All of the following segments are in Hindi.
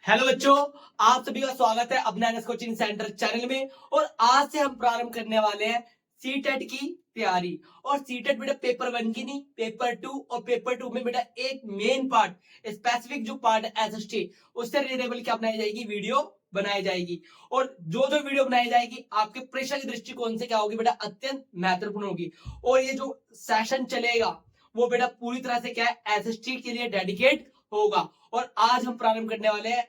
हेलो बच्चों, आप सभी का स्वागत है अपने एनएस कोचिंग सेंटर चैनल में। और आज से हम प्रारंभ करने वाले हैं सीटेट की तैयारी। और सीटेट बेटा पेपर 1 की नहीं, पेपर 2 और पेपर 2 में बेटा एक मेन पार्ट, स्पेसिफिक जो पार्ट है एसएसटी, उससे रिलेटेबल क्या बनाई जाएगी, वीडियो बनाई जाएगी। और जो जो वीडियो बनाई जाएगी आपके परीक्षा के दृष्टिकोण से क्या होगी बेटा, अत्यंत महत्वपूर्ण होगी। और ये जो सेशन चलेगा वो बेटा पूरी तरह से क्या है, एसएसटी के लिए डेडिकेट होगा। और आज हम प्रारंभ करने वाले हैं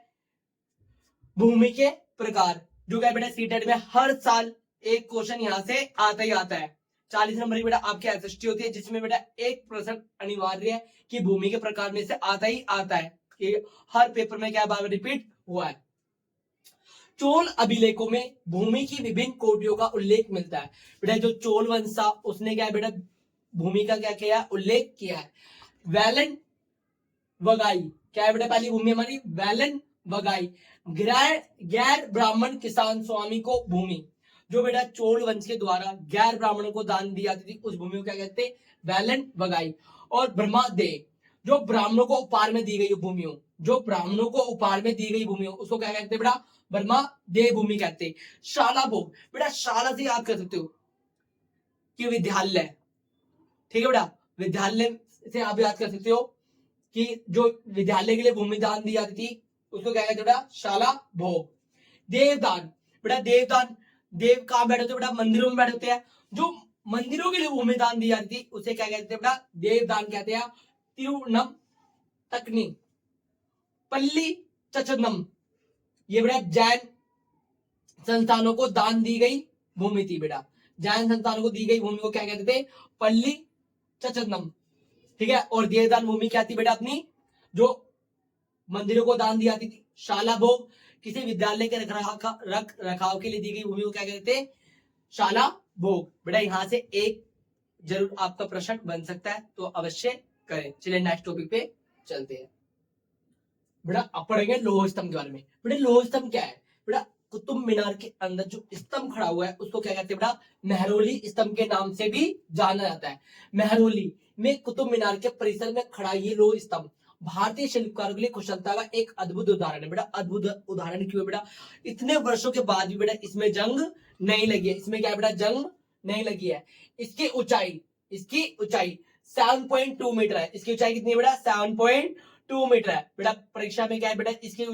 भूमि के प्रकार, जो क्या बेटा सीटेट में हर साल एक क्वेश्चन यहां से आता ही आता है। 40 नंबर की बेटा आपकी एसएसटी होती है, जिसमें बेटा एक प्रश्न अनिवार्य है कि भूमि के प्रकार में से आता ही आता है। कि हर पेपर में क्या बार रिपीट हुआ है। चोल अभिलेखों में भूमि की विभिन्न कोटियों का उल्लेख मिलता है। बेटा जो चोल वंश था उसने क्या बेटा भूमि का क्या किया, उल्लेख किया है। वैलन वगाई क्या है बेटा, पहली भूमि हमारी वैलन वगाई। गैर ब्राह्मण किसान स्वामी को भूमि, जो बेटा चोल वंश के द्वारा गैर ब्राह्मणों को दान दी जाती थी, उस भूमि को क्या कहते हैं, वैलन वगाई। और ब्रह्मादे, जो ब्राह्मणों को उपहार में दी गई भूमि हो, जो ब्राह्मणों को उपहार में दी गई भूमि हो, उसको क्या कहते हैं बेटा, ब्रह्मा दे भूमि कहते हैं। शाला भोग, बेटा शाला से याद कर सकते हो कि विद्यालय, ठीक है बेटा, विद्यालय से आप याद कर सकते हो कि जो विद्यालय के लिए भूमि दान दी जाती थी उसको क्या कहते बेटा, शाला भोग। देवदान, बेटा देवदान, देव कहां बैठे होते बेटा, मंदिरों में बैठे होते हैं। जो मंदिरों के लिए भूमि दान दी जाती थी उसे क्या कहते हैं बेटा, देवदान कहते हैं। तिरुनम तकनी, पल्ली चचनम, ये बेटा जैन संस्थानों को दान दी गई भूमि थी बेटा। जैन संस्थानों को दी गई भूमि को क्या कहते थे, पल्ली चचनम, ठीक है। और देवदान भूमि क्या थी बेटा अपनी, जो मंदिरों को दान दी जाती थी। शाला भोग, किसी विद्यालय के रख रखाव के लिए दी गई भूमि को क्या कहते हैं, शाला भोग। बेटा यहां से एक जरूर आपका प्रश्न बन सकता है, तो अवश्य करें। चलिए नेक्स्ट टॉपिक पे चलते हैं। बेटा अब पढ़ेंगे लोह स्तंभ के बारे में। बेटा लोह स्तंभ क्या है बेटा, कुतुब मीनार के अंदर जो स्तंभ खड़ा हुआ है उसको क्या कहते हैं बेटा, मेहरौली स्तंभ के नाम से भी जाना जाता है। मेहरौली में कुतुब मीनार के परिसर में खड़ा ये लोह स्तंभ भारतीय शिल्पकारों के लिए कुशलता का एक अद्भुत उदाहरण है। बेटा अद्भुत उदाहरण क्यों है बेटा, इतने वर्षों के बाद भी बेटा इसमें जंग नहीं लगी है। इसमें क्या है बेटा, जंग नहीं लगी है। इसकी ऊंचाई 7.2 मीटर है। इसकी ऊंचाई कितनी है बेटा, 7.2 मीटर है। बेटा परीक्षा में क्या है बेटा, इसकी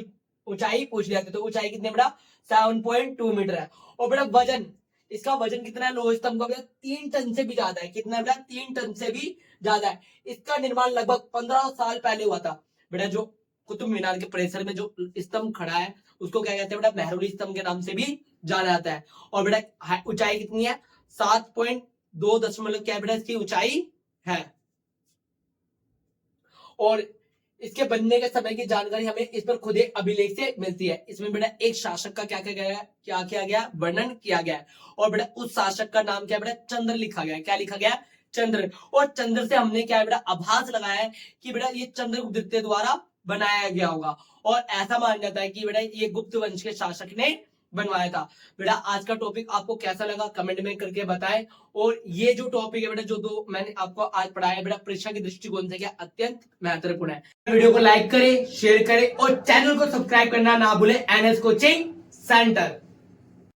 ऊंचाई पूछ लिया तो ऊंचाई कितनी है बेटा, 7.2 मीटर है। और बेटा वजन, इसका वजन कितना है लोह स्तंभ का बेटा, 3 टन से भी ज्यादा है। कितना है बेटा, 3 टन से भी ज्यादा है। इसका निर्माण लगभग 15 साल पहले हुआ था। बेटा जो कुतुब मीनार के परिसर में जो स्तंभ खड़ा है उसको क्या कहते हैं बेटा, मेहरौली स्तंभ के नाम से भी जाना जाता है। और बेटा ऊंचाई कितनी है, 7.2 दशमलव क्या बेटा इसकी ऊंचाई है। और इसके बनने के समय की जानकारी हमें इस पर खुद अभिलेख से मिलती है। इसमें बेटा एक शासक का क्या किया गया, वर्णन किया गया है। और बेटा उस शासक का नाम क्या बेटा, चंद्र लिखा गया है। क्या लिखा गया, चंद्र। और चंद्र से हमने क्या है बेटा, आभास लगाया है कि बेटा ये चंद्रगुप्त द्वितीय द्वारा बनाया गया होगा। और ऐसा माना जाता है कि बेटा ये गुप्त वंश के शासक ने बनवाया था। बेटा आज का टॉपिक आपको कैसा लगा कमेंट में करके बताएं। और ये जो टॉपिक है बेटा, जो दो मैंने आपको आज पढ़ाया बेटा, परीक्षा के दृष्टिकोण से क्या अत्यंत महत्वपूर्ण है। वीडियो को लाइक करें, शेयर करें और चैनल को सब्सक्राइब करना ना भूलें, एनएस कोचिंग सेंटर।